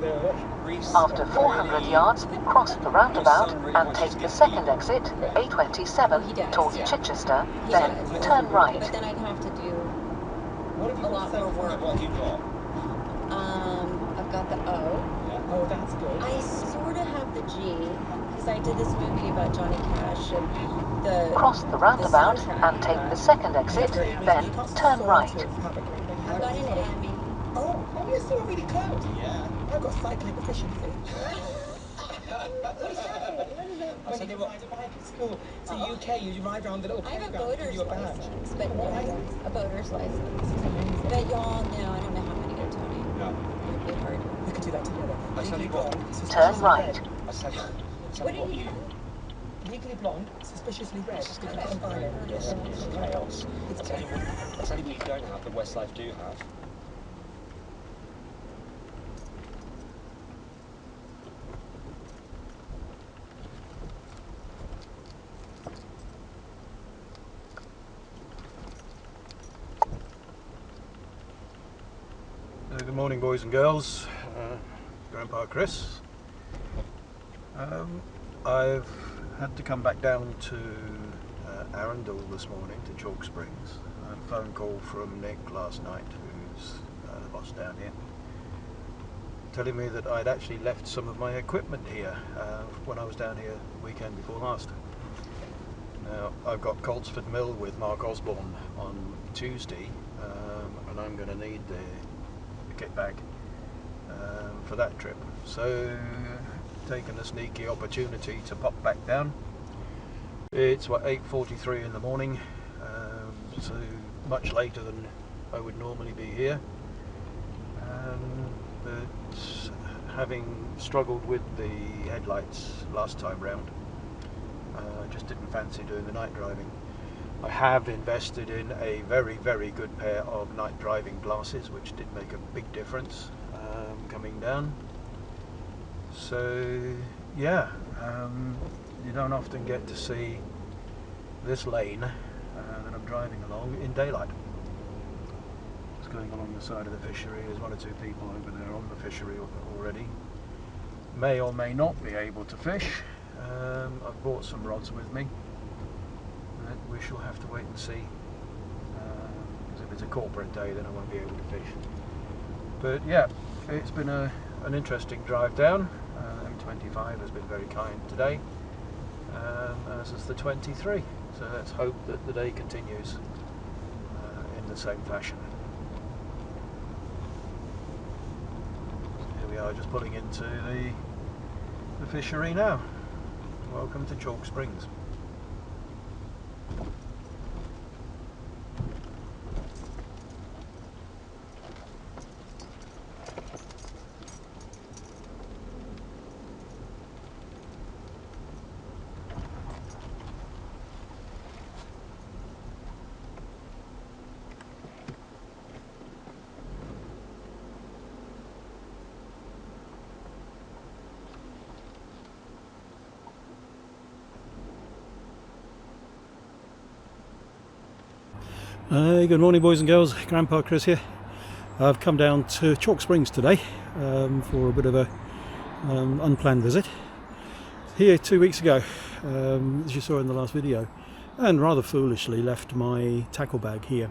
After 400 yards, cross the roundabout and take the second exit, A27, towards Chichester, then turn right. But then I'd have to do a lot more work. What have you got? I've got the O. Oh, that's good. I sort of have the G, because I did this movie about Johnny Cash and the... Cross the roundabout and take the second exit, then turn right. I've got an A. Oh, you're still really close. Yeah. I've got cycling efficiency. When you ride a bike at school, it's the UK, you ride around the little I have a playground, boater's give you a badge. license, but a boater's license. But y'all know, I don't know how many are Tony. No. It'd be hard. We could do that together. Legally blonde, Turn right. What did you have? Legally blonde, suspiciously red. It's chaos. I'll tell you what you don't have, that Westlife do have. Good morning, boys and girls. Grandpa Chris. I've had to come back down to Arundel this morning to Chalk Springs. I had a phone call from Nick last night, who's the boss down here, telling me that I'd actually left some of my equipment here when I was down here the weekend before last. Now, I've got Coltsford Mill with Mark Osborne on Tuesday, and I'm going to need the kit bag for that trip. So, taking a sneaky opportunity to pop back down. It's 8:43 in the morning, so much later than I would normally be here. But having struggled with the headlights last time round, I just didn't fancy doing the night driving. I have invested in a very, very good pair of night driving glasses, which did make a big difference coming down. So yeah, you don't often get to see this lane that I'm driving along in daylight. Just going along the side of the fishery. There's one or two people over there on the fishery already. May or may not be able to fish. I've brought some rods with me. We shall have to wait and see, because if it's a corporate day then I won't be able to fish. But yeah, it's been an interesting drive down. M25 has been very kind today, as is the 23, so let's hope that the day continues in the same fashion. Here we are, just pulling into the fishery now. Welcome to Chalk Springs. Good morning, boys and girls. Grandpa Chris here. I've come down to Chalk Springs today for a bit of a unplanned visit. Here 2 weeks ago, as you saw in the last video, and rather foolishly left my tackle bag here.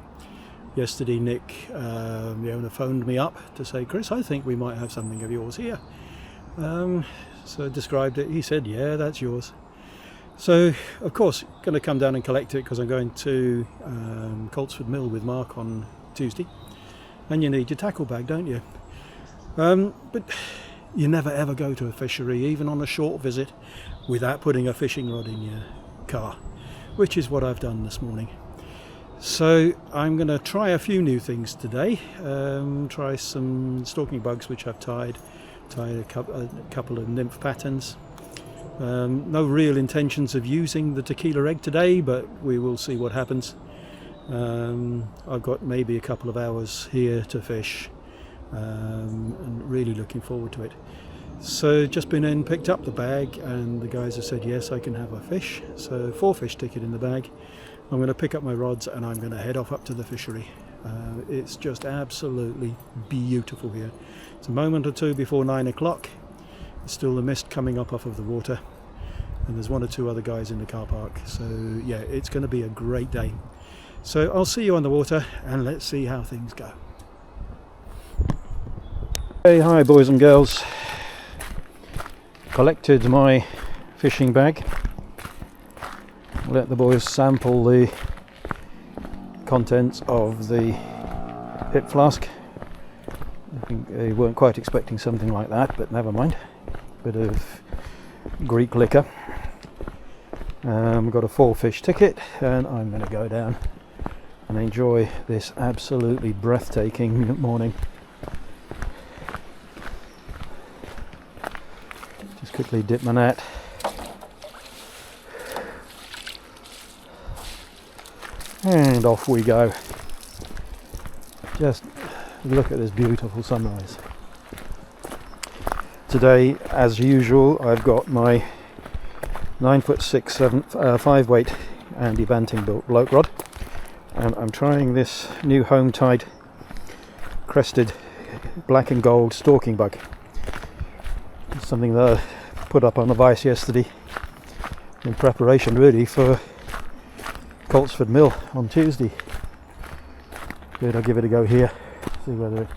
Yesterday Nick, the owner, phoned me up to say, Chris, I think we might have something of yours here. So I described it. He said, yeah, that's yours. So, of course, going to come down and collect it because I'm going to Coltsford Mill with Mark on Tuesday. And you need your tackle bag, don't you? But you never ever go to a fishery, even on a short visit, without putting a fishing rod in your car, which is what I've done this morning. So I'm going to try a few new things today. Try some stalking bugs, which I've tied a couple of nymph patterns. No real intentions of using the tequila egg today, but we will see what happens. I've got maybe a couple of hours here to fish, and really looking forward to it. So just been in, picked up the bag, and the guys have said yes, I can have a fish. So 4 fish ticket in the bag. I'm going to pick up my rods and I'm going to head off up to the fishery. It's just absolutely beautiful here. It's a moment or two before 9 o'clock. There's still the mist coming up off of the water, and there's one or two other guys in the car park. So yeah, it's going to be a great day. So I'll see you on the water, and let's see how things go. Hey, hi boys and girls. Collected my fishing bag. Let the boys sample the contents of the hip flask. I think they weren't quite expecting something like that, but never mind. Bit of Greek liquor. Got a 4-fish ticket, and I'm going to go down and enjoy this absolutely breathtaking morning. Just quickly dip my net. And off we go. Just look at this beautiful sunrise. Today, as usual, I've got my 9'6", 5 weight Andy Banting built bloke rod, and I'm trying this new home tide crested black and gold stalking bug. It's something that I put up on the vise yesterday in preparation really for Coltsford Mill on Tuesday. Good, I'll give it a go here, see whether it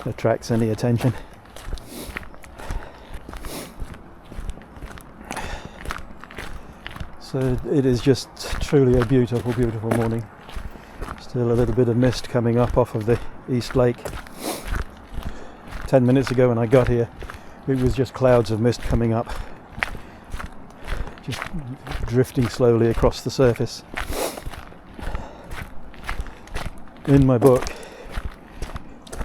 attracts any attention. So it is just truly a beautiful, beautiful morning. Still a little bit of mist coming up off of the East Lake. 10 minutes ago when I got here, it was just clouds of mist coming up, just drifting slowly across the surface. In my book,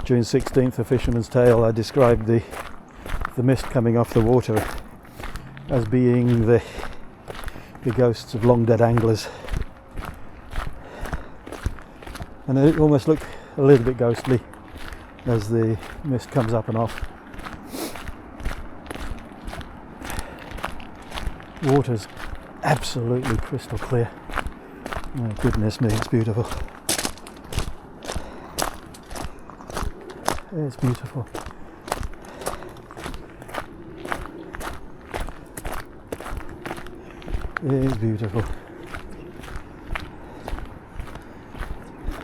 June 16th, A Fisherman's Tale, I described the mist coming off the water as being the ghosts of long dead anglers. And it almost looked a little bit ghostly as the mist comes up and off. Water's absolutely crystal clear. Oh goodness me, it's beautiful. It's beautiful. It is beautiful.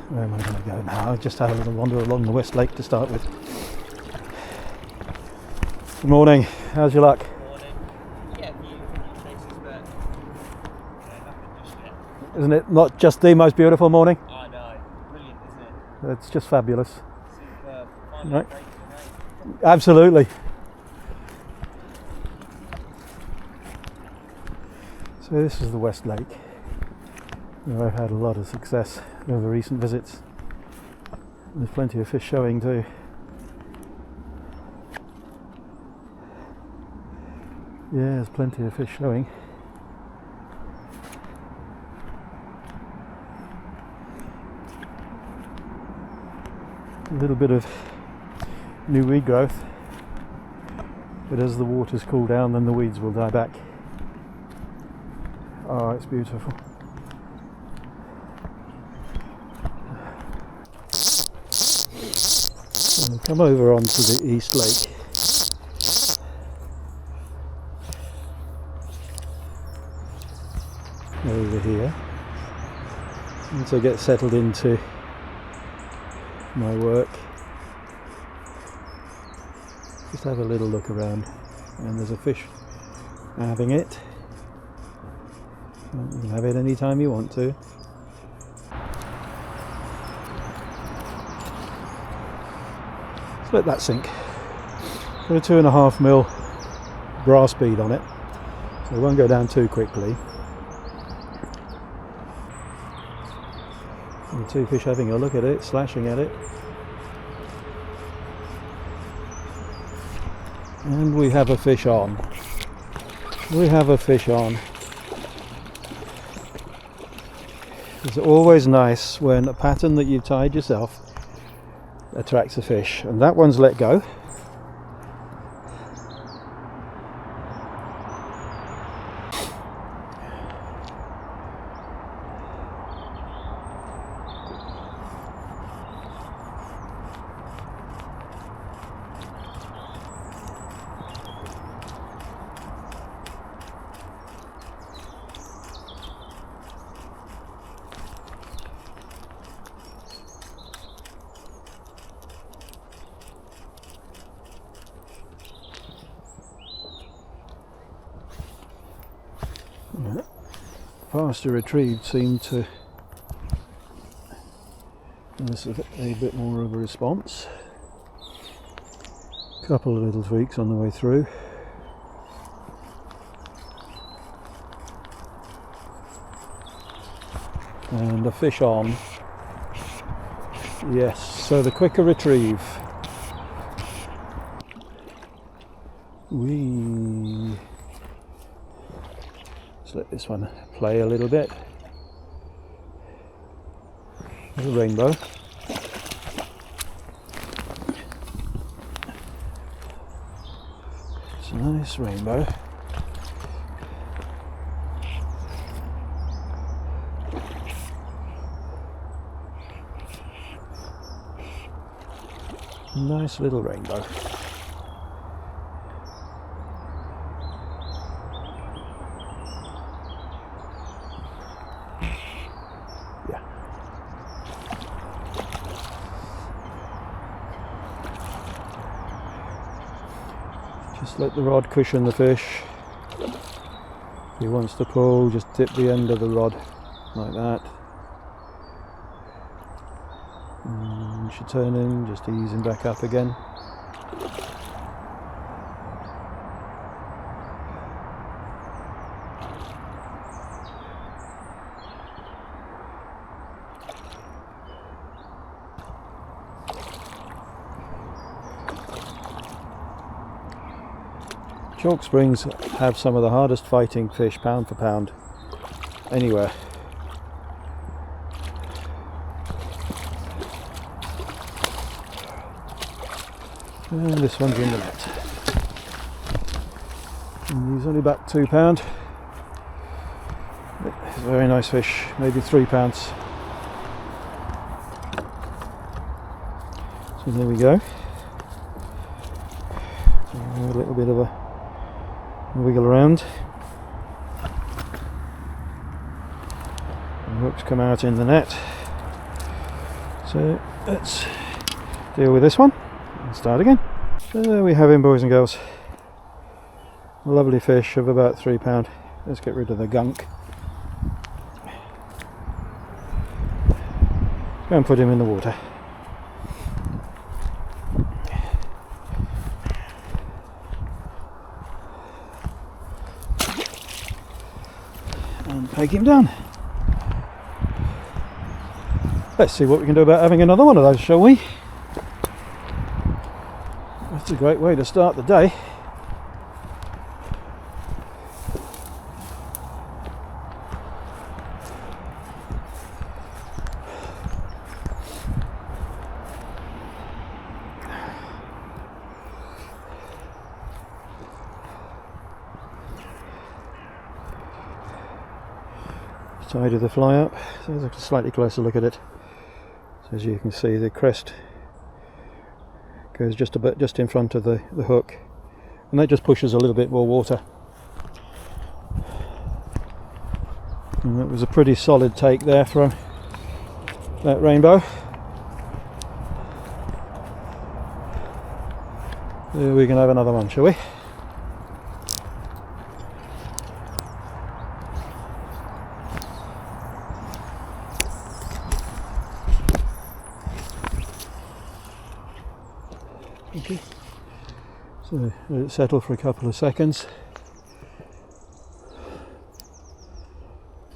Where am I going to go now? I'll just have a little wander along the West Lake to start with. Good morning. How's your luck? Isn't it not just the most beautiful morning? I know. Brilliant, isn't it? It's just fabulous. Superb. Right. Absolutely. So this is the West Lake, where I've had a lot of success over recent visits. There's plenty of fish showing too. Yeah, there's plenty of fish showing. A little bit of new weed growth, but as the waters cool down, then the weeds will die back. Oh, it's beautiful. So come over onto the East Lake. Over here. Once I get settled into my work, just have a little look around, and there's a fish having it. You can have it any time you want to. Let's let that sink. Got a 2.5 mil brass bead on it, so it won't go down too quickly. And the two fish having a look at it, slashing at it. And we have a fish on. We have a fish on. It's always nice when a pattern that you've tied yourself attracts a fish, and that one's let go. Faster retrieved seem to give us a bit more of a response. Couple of little tweaks on the way through. And a fish on. Yes, so the quicker retrieve. Let's let this one play a little bit. There's a rainbow. It's a nice rainbow. Nice little rainbow. Yeah. Just let the rod cushion the fish. If he wants to pull, just dip the end of the rod like that. And should turn in, just ease him back up again. Chalk Springs have some of the hardest fighting fish pound for pound anywhere. And this one's in the net. And he's only about £2. It's a very nice fish, maybe £3. So there we go. A little bit of a wiggle around. The hooks come out in the net. So let's deal with this one. Start again. There we have him, boys and girls. A lovely fish of about £3. Let's get rid of the gunk. Go and put him in the water. And peg him down. Let's see what we can do about having another one of those, shall we? That's a great way to start the day. Side of the fly up. So there's a slightly closer look at it. So as you can see, the crest goes just in front of the hook, and that just pushes a little bit more water. And that was a pretty solid take there from that rainbow. We can have another one, shall we? Okay, so let it settle for a couple of seconds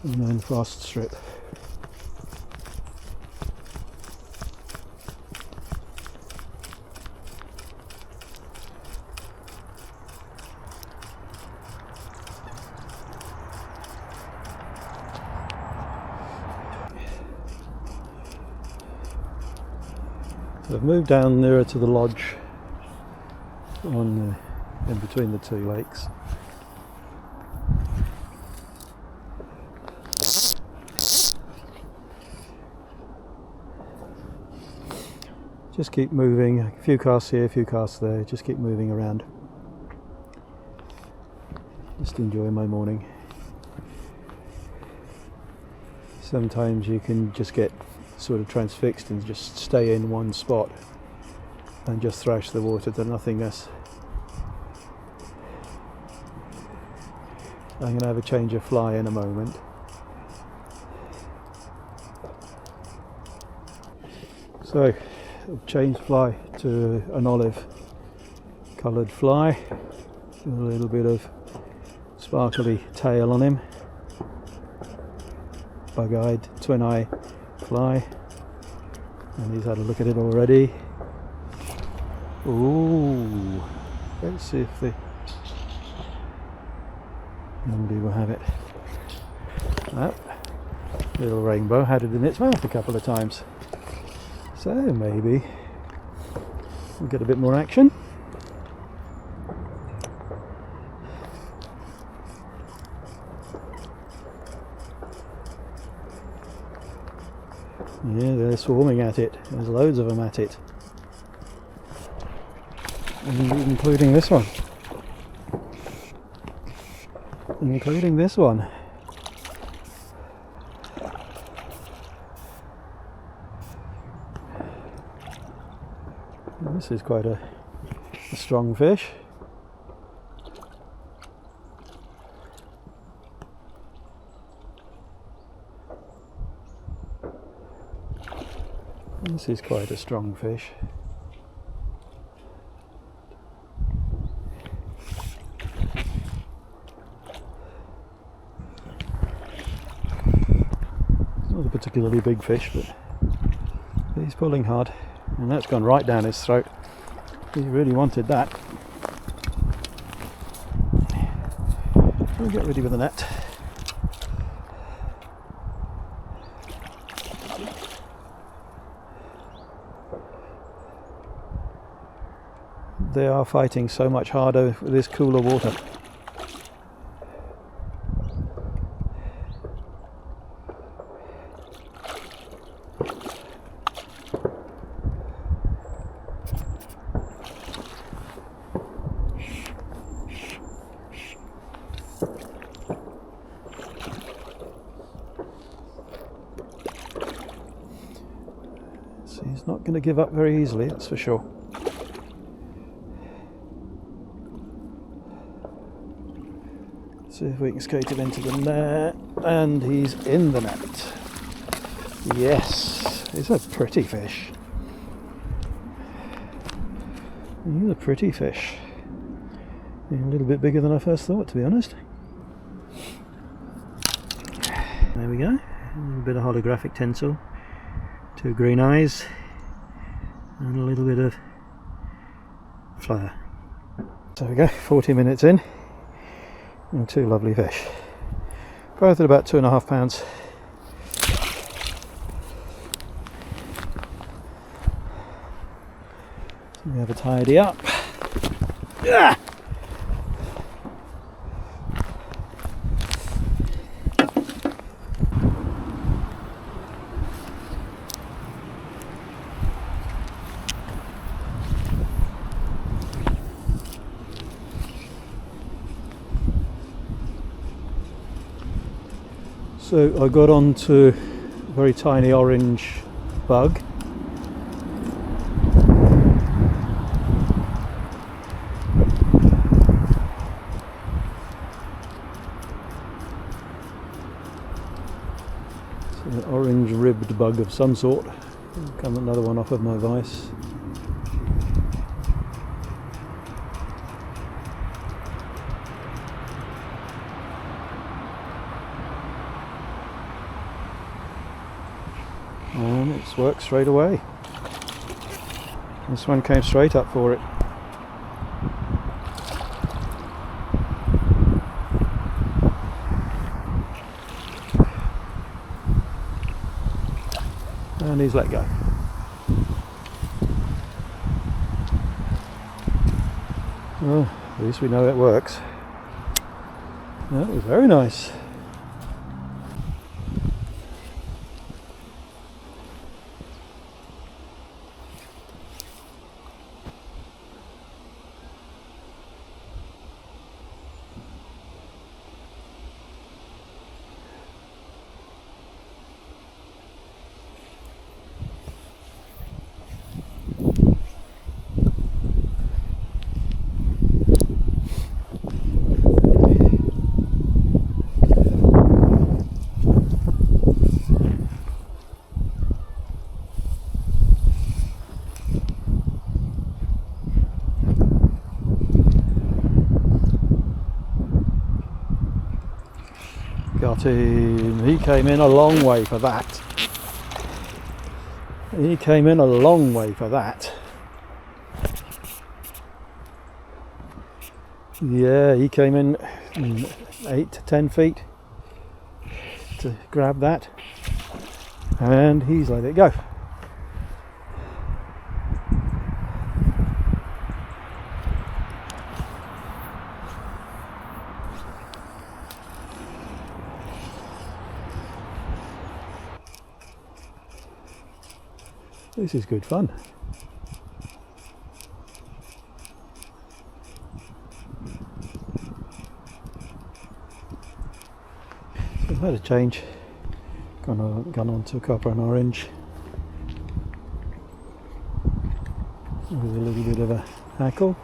and then fast strip. So I've moved down nearer to the lodge on in between the two lakes. Just keep moving, a few casts here, a few casts there, just keep moving around. Just enjoy my morning. Sometimes you can just get sort of transfixed and just stay in one spot and just thrash the water to nothingness. I'm going to have a change of fly in a moment. So I've changed fly to an olive coloured fly with a little bit of sparkly tail on him. Bug-eyed twin-eye fly, and he's had a look at it already. Ooh, let's see if the Andy will have it. That little rainbow had it in its mouth a couple of times, so maybe we'll get a bit more action. Yeah, they're swarming at it. There's loads of them at it, including this one. Including this one. This is quite a strong fish. This is quite a strong fish. Not a particularly big fish, but he's pulling hard, and that's gone right down his throat. He really wanted that. We'll get ready with the net. They are fighting so much harder with this cooler water. So he's not going to give up very easily, that's for sure. See if we can skate it into the net, and he's in the net. Yes, he's a pretty fish. He's a pretty fish. A little bit bigger than I first thought, to be honest. There we go. A little bit of holographic tinsel, 2 green eyes, and a little bit of flare. So there we go, 40 minutes in. And 2 lovely fish, both at about 2.5 pounds. So we have a tidy up. Yeah. So I got onto a very tiny orange bug. So an orange ribbed bug of some sort. Come another one off of my vise. And it's worked straight away. This one came straight up for it. And he's let go. Well, at least we know it works. That was very nice. Got him. He came in a long way for that. He came in a long way for that. Yeah, he came in 8 to 10 feet to grab that, and he's let it go. This is good fun. So I've had a change, gone on to copper and orange with a little bit of a hackle.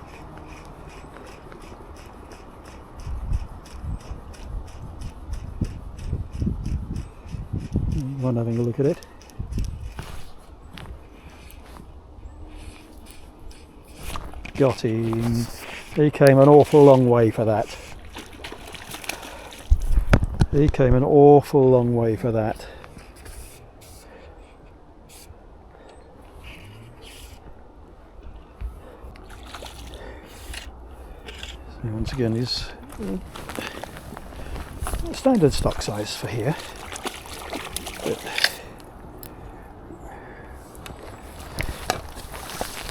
One having a look at it. Got him. He came an awful long way for that. He came an awful long way for that. So once again, he's standard stock size for here. But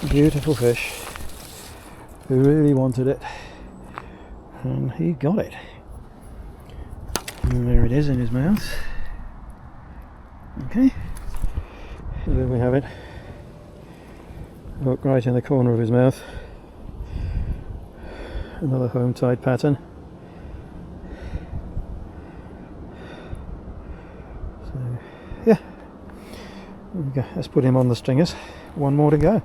beautiful fish. Who really wanted it, and he got it. And there it is in his mouth. Okay, so there we have it. Look, right in the corner of his mouth. Another home tide pattern. So yeah, okay, let's put him on the stringers. One more to go,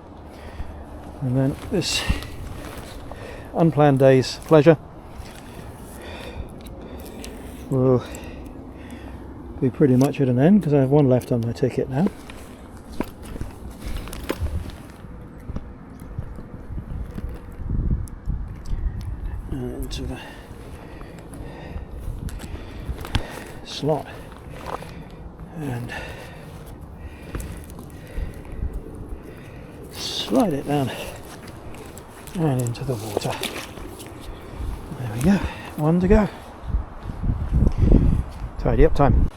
and then this unplanned day's pleasure will be pretty much at an end, because I have one left on my ticket now. Into the slot and slide it down and into the water. There we go, one to go. Tidy up time.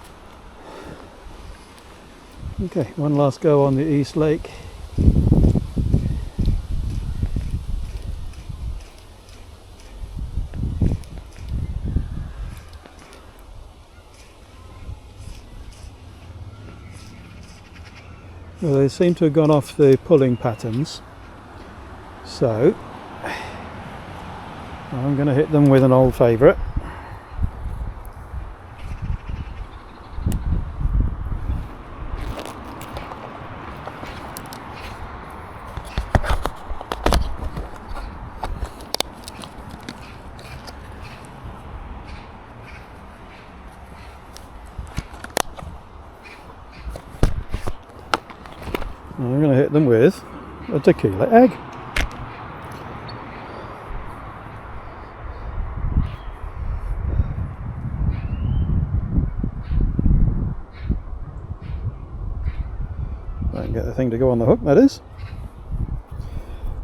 Okay, one last go on the East Lake. Well, they seem to have gone off the pulling patterns, so I'm going to hit them with an old favourite. I'm going to hit them with a tequila egg. I can get the thing to go on the hook, that is.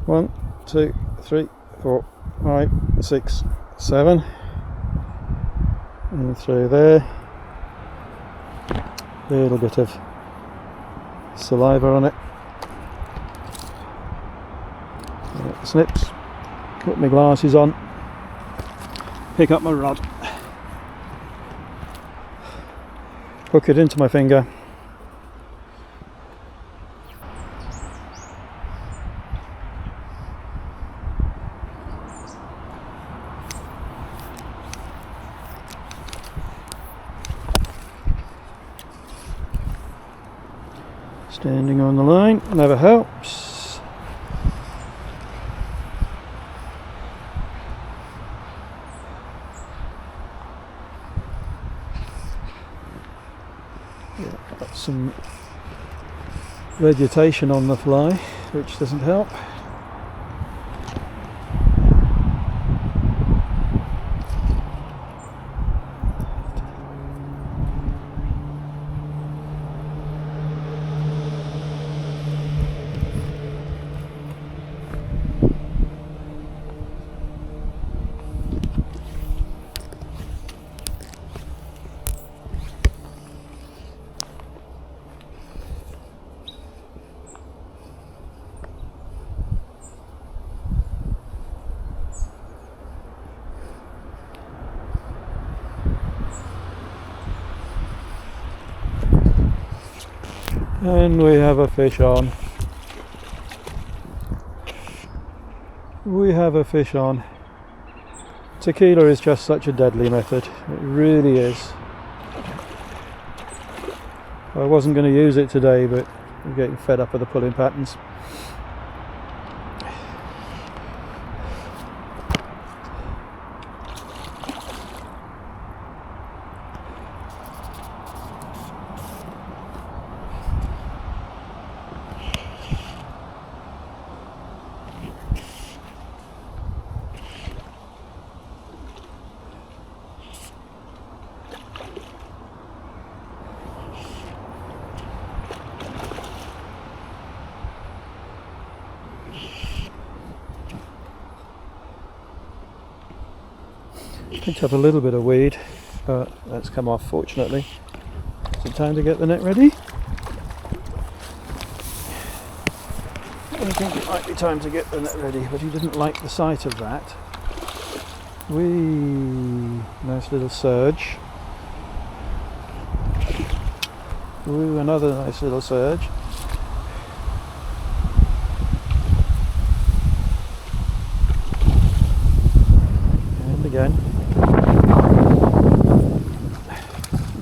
1, 2, 3, 4, 5, 6, 7. And through there. A little bit of saliva on it. Snips, put my glasses on, pick up my rod, hook it into my finger, standing on the line never helps. Got some vegetation on the fly, which doesn't help. And we have a fish on. We have a fish on. Tequila is just such a deadly method. It really is. I wasn't going to use it today, but I'm getting fed up with the pulling patterns. Picked up a little bit of weed, but that's come off fortunately. Is it time to get the net ready? I think it might be time to get the net ready, but he didn't like the sight of that. Whee! Nice little surge. Ooh, another nice little surge. And again.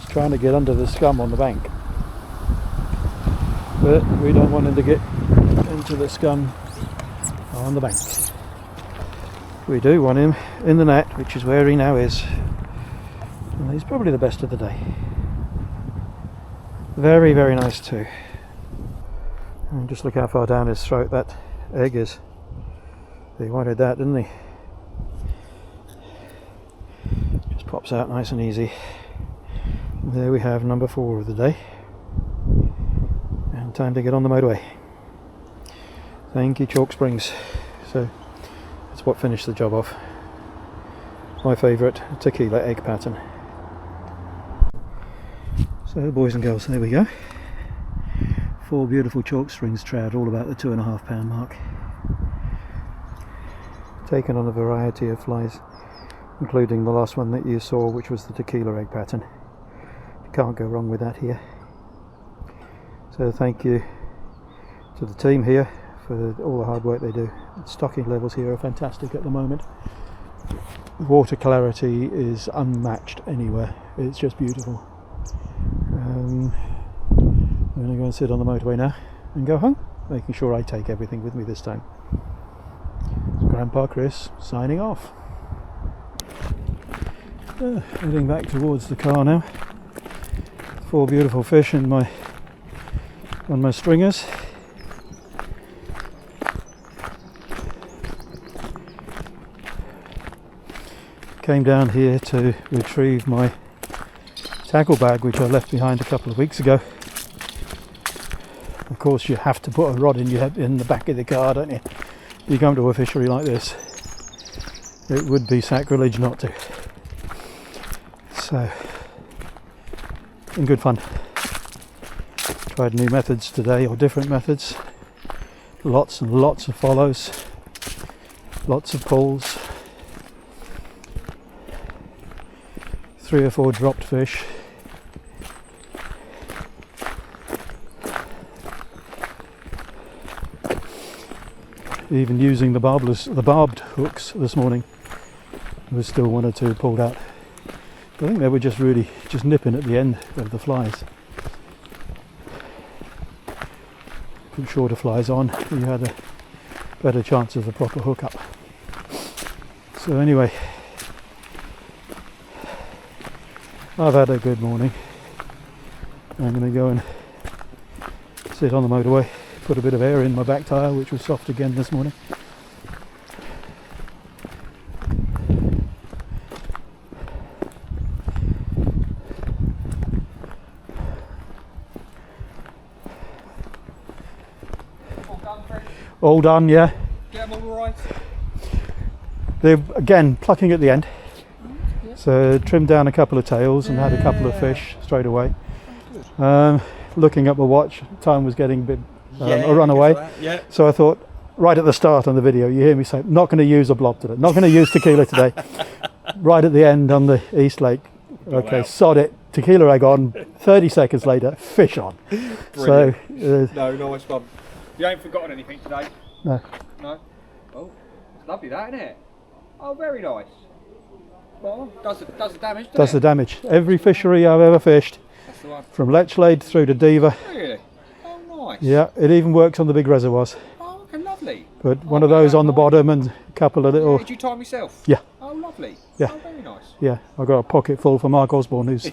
Trying to get under the scum on the bank, but we don't want him to get into the scum on the bank. We do want him in the net, which is where he now is, and he's probably the best of the day. Very, very nice too. And just look how far down his throat that egg is. He wanted that, didn't he? Just pops out nice and easy. There we have number 4 of the day, and time to get on the motorway. Thank you, Chalk Springs. So that's what finished the job off. My favourite tequila egg pattern. So boys and girls, there we go. 4 beautiful Chalk Springs trout, all about the 2.5 pound mark. Taken on a variety of flies, including the last one that you saw, which was the tequila egg pattern. Can't go wrong with that here. So thank you to the team here for all the hard work they do. The stocking levels here are fantastic at the moment. Water clarity is unmatched anywhere. It's just beautiful. I'm going to go and sit on the motorway now and go home, making sure I take everything with me this time. Grandpa Chris signing off. Heading back towards the car now. 4 beautiful fish in on my stringers. Came down here to retrieve my tackle bag, which I left behind a couple of weeks ago. Of course, you have to put a rod in the back of the car, don't you? You come to a fishery like this, it would be sacrilege not to. So, been good fun. Tried new methods today, or different methods. Lots and lots of follows, lots of pulls, 3 or 4 dropped fish. Even using the barbed hooks this morning. There was still 1 or 2 pulled out. I think they were just really nipping at the end of the flies. Put shorter flies on, you had a better chance of a proper hook up. So anyway, I've had a good morning. I'm going to go and sit on the motorway, put a bit of air in my back tyre, which was soft again this morning. All done, yeah. Yeah, I'm all right. They're again plucking at the end. So trimmed down a couple of tails and had a couple of fish straight away. Looking at my watch, time was getting a bit a runaway. Yeah. So I thought, right at the start on the video, you hear me say, not going to use a blob today, not going to use tequila today. Right at the end on the East Lake, okay, sod it, tequila egg on, 30 seconds later, fish on. So, No, nice one. You ain't forgotten anything today? no. No? Oh, it's lovely that, isn't it? Oh, very nice. Well, does the damage, doesn't Does it? the damage. Every fishery I've ever fished, That's the one. from Lechlade through to Diva. Really? Oh, nice. Yeah, it even works on the big reservoirs. Oh, okay, lovely. But one of those on the bottom and a couple of little... Did you time yourself? Yeah. Oh, lovely. Yeah. Oh, very nice. Yeah, I've got a pocket full for Mark Osborne, who's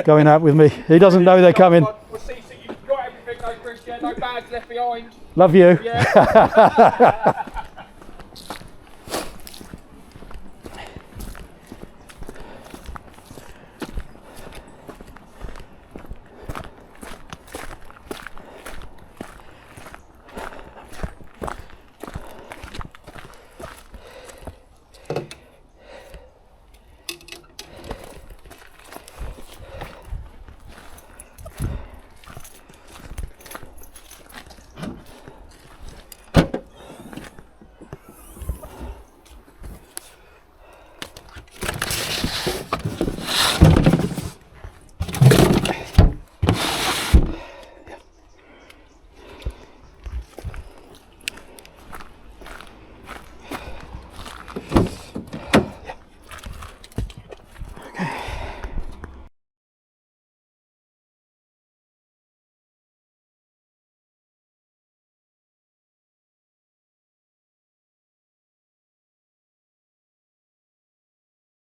going out with me. He doesn't know they're coming. We'll see, so you've got everything, no Christian, no bags left behind. Love you. Yeah.